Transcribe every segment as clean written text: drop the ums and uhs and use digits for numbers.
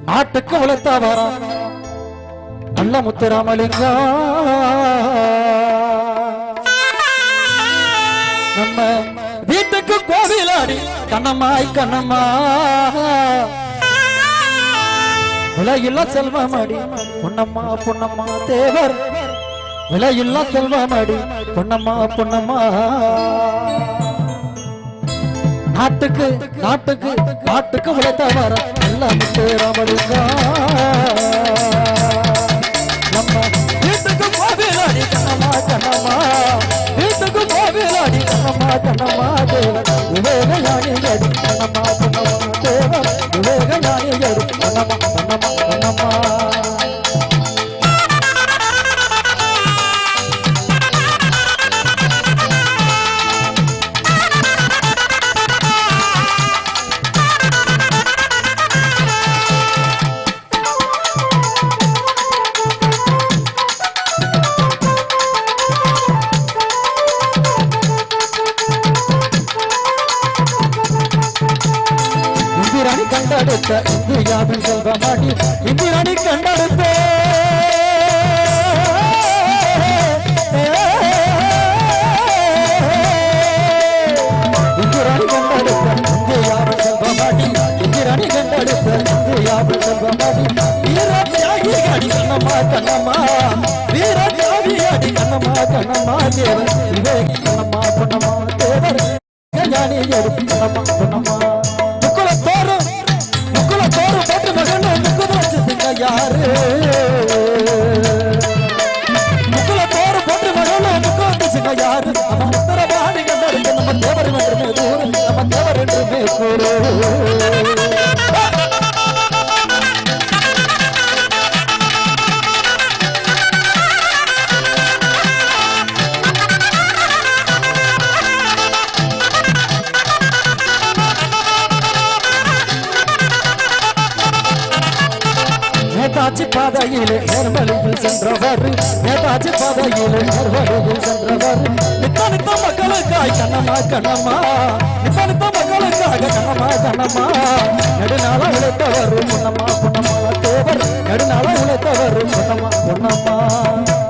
நாட்டுக்கு உழைத்தவரா நல்ல முத்துராமலிங்கா நம்ம வீட்டுக்கு கோவிலாடி கண்ணம்மாய் கண்ணம்மா விலையில்லா செல்வமாடி பொன்னம்மா பொன்னம்மா தேவர் விலையில்லா செல்வமாடி பொன்னம்மா பொன்னம்மா நாட்டுக்கு நாட்டுக்கு நாட்டுக்கு உழைத்தவர நல்ல முத்துராமலிங்கா நம்ம வீட்டுக்கு கோவிலாடி கண்ணம்மா கண்ணம்மா வீட்டுக்கு கோவிலாடி கண்ணம்மா கண்ணம்மா தேவர் விவேக ஞானியடி கண்ணம்மா பொன்னம்மா தேவர் விவேக ஞானியடி கண்ணம்மா பொன்னம்மா பொன்னம்மா கண்டெடுத்த இந்தியாவின் செல்வமாடி இந்திராணி கண்டெடுத்த இந்திராணி கண்டெடுத்த இந்தியாவின் செல்வமாடி இந்திராணி கண்டெடுத்த இந்தியாவின் செல்வமாடி வீர தியாகியாடி கண்ணம்மா கண்ணம்மா வீர தியாகியாடி கண்ணம்மா கண்ணம்மா தேவர் விவேகி கண்ணம்மா பொன்னம்மா தேவர் ஞானி எடுத்து கண்ணம்மா பொன்னம்மா போட்டு மகன் முக்குது வச்சுங்க யாரு முக்குல போற போட்டு மகன் முக்கு வந்துச்சுங்க யாரு நம்ம முத்தரபாணி கண்டறிந்து நம்ம தேவர் என்றுமே கூறு நம்ம தேவர் என்றுமே கூறு நேதாஜி பாதையிலே நேர்வழியில் சென்றவர் நேதாஜி பாதையிலே நேர்வழியில் சென்றவர் நித்த நித்த மக்களுக்காய் கண்ணம்மா கண்ணம்மா நித்த நித்த மக்களுக்காக கண்ணம்மா கண்ணம்மா நெடுநாள உழைத்தவர் பொன்னம்மா பொன்னம்மா தேவர் நெடுநாள உழைத்தவர் பொன்னம்மா பொன்னம்மா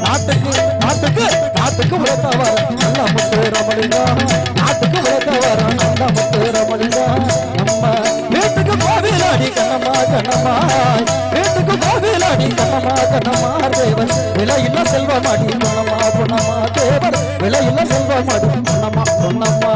நாட்டுக்கு நாட்டுக்கு நாட்டுக்கு உழைத்தவர் நல்ல முத்துராமலிங்கா நாட்டுக்கு உழைத்தவர் நல்ல முத்துராமலிங்கா நம்ம வீட்டுக்கு கோவிலாடி கண்ணம்மா கண்ணம்மா வீட்டுக்கு கோவிலாடி கண்ணம்மா கண்ணம்மா தேவர் விலையில்லா செல்வமாடி பொன்னம்மா பொன்னம்மா தேவர் விலையில்லா செல்வமாடி பொன்னம்மா பொன்னம்மா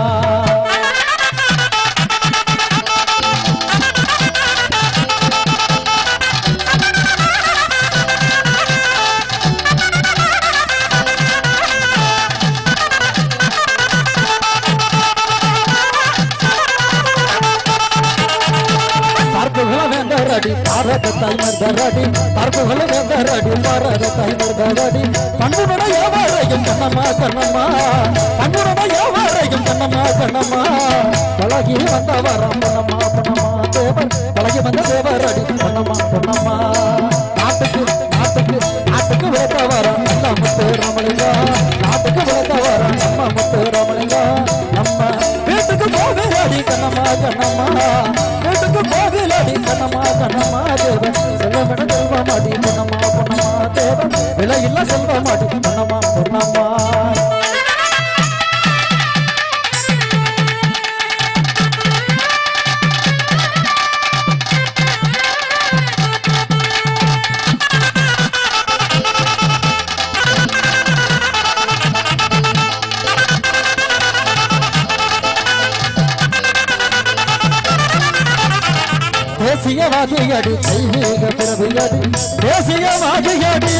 பாரத தாய் மர்தரடி பார்ப்புகளை வேந்தரடி பாரத தாய் மர்தரடி பண்புட யாவரையும் கண்ணம்மா கண்ணம்மா பண்புட யாவரையும் கண்ணம்மா கண்ணம்மா பழகி வந்தவரம் பொன்னம்மா பொன்னம்மா தேவர் பழகி வந்த தேவரடி பொன்னம்மா பொன்னம்மா நாட்டுக்கு நாட்டுக்கு நாட்டுக்கு விளைத்தவரம் நம்ம முத்துராமலிங்கா நாட்டுக்கு விளைத்தவரம் நம்ம முத்துராமலிங்கா நம்ம வீட்டுக்கு கோவிலாடி கண்ணம்மா கண்ணம்மா வீட்டுக்கு கோவிலாடி கண்ணம்மா கண்ணம்மா தேவர் செல்வமென செல்வமாடி பொன்னம்மா பொன்னம்மா தேவர் விலையில்லா செல்வமாடி பொன்னம்மா பொன்னம்மா தேசியவாதியடி தெய்வீக பிறவியடி தேசியவாதியடி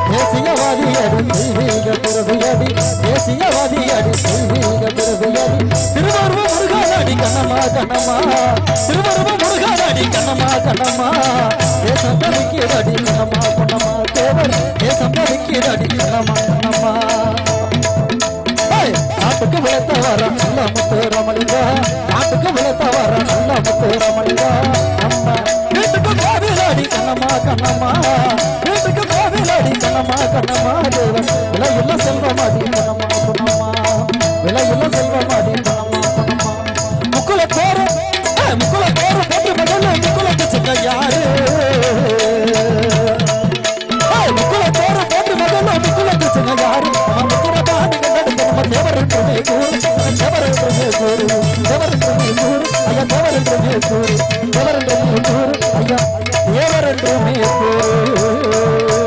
தேசியவாதியடி தெய்வீக பிறவியடி தேசியவாதியடி தெய்வீக பிறவியடி திருவருவ முருகானடி கண்ணம்மா கண்ணம்மா திருவருவ முருகானடி கண்ணம்மா கண்ணம்மா தேசம் பறிக்கிறடி கண்ணம்மா பொன்னம்மா தேவர் தேசம் பறிக்கிறடி கண்ணம்மா கண்ணம்மா நாட்டுக்கு விளைத்தவர நல்ல முத்துராமலிங்கா நாட்டுக்கு விளைத்தவர நல்ல முத்துராமலிங்கா நம்ம வீட்டுக்கு கோவிலாடி கண்ணம்மா கண்ணம்மா வீட்டுக்கு கோவிலாடி அடி கண்ணம்மா கண்ணம்மா தேவன் விலையுள்ள செல்வமாடி கண்ணம்மா கண்ணம்மா விலையுள்ள செல்வமாடி கண்ணம்மா கண்ணம்மா முக்குல பேரு போட்டு மகன் முக்குலத்து சின்ன யாரு முக்குல பேரு போட்டு மகன் முக்குலத்து சின்ன யாரு முக்கிற பாட்டு கண்டெடுக்க நம்ம தேவர் என்றுமே கூறு தேவர் என்றுமே கூறு தேவர் என்றுமே கூறு ஐயா தேவர் என்றுமே கூறு தேவர் என்றுமே கூறு ஐயா தேவர் என்றுமே கூறு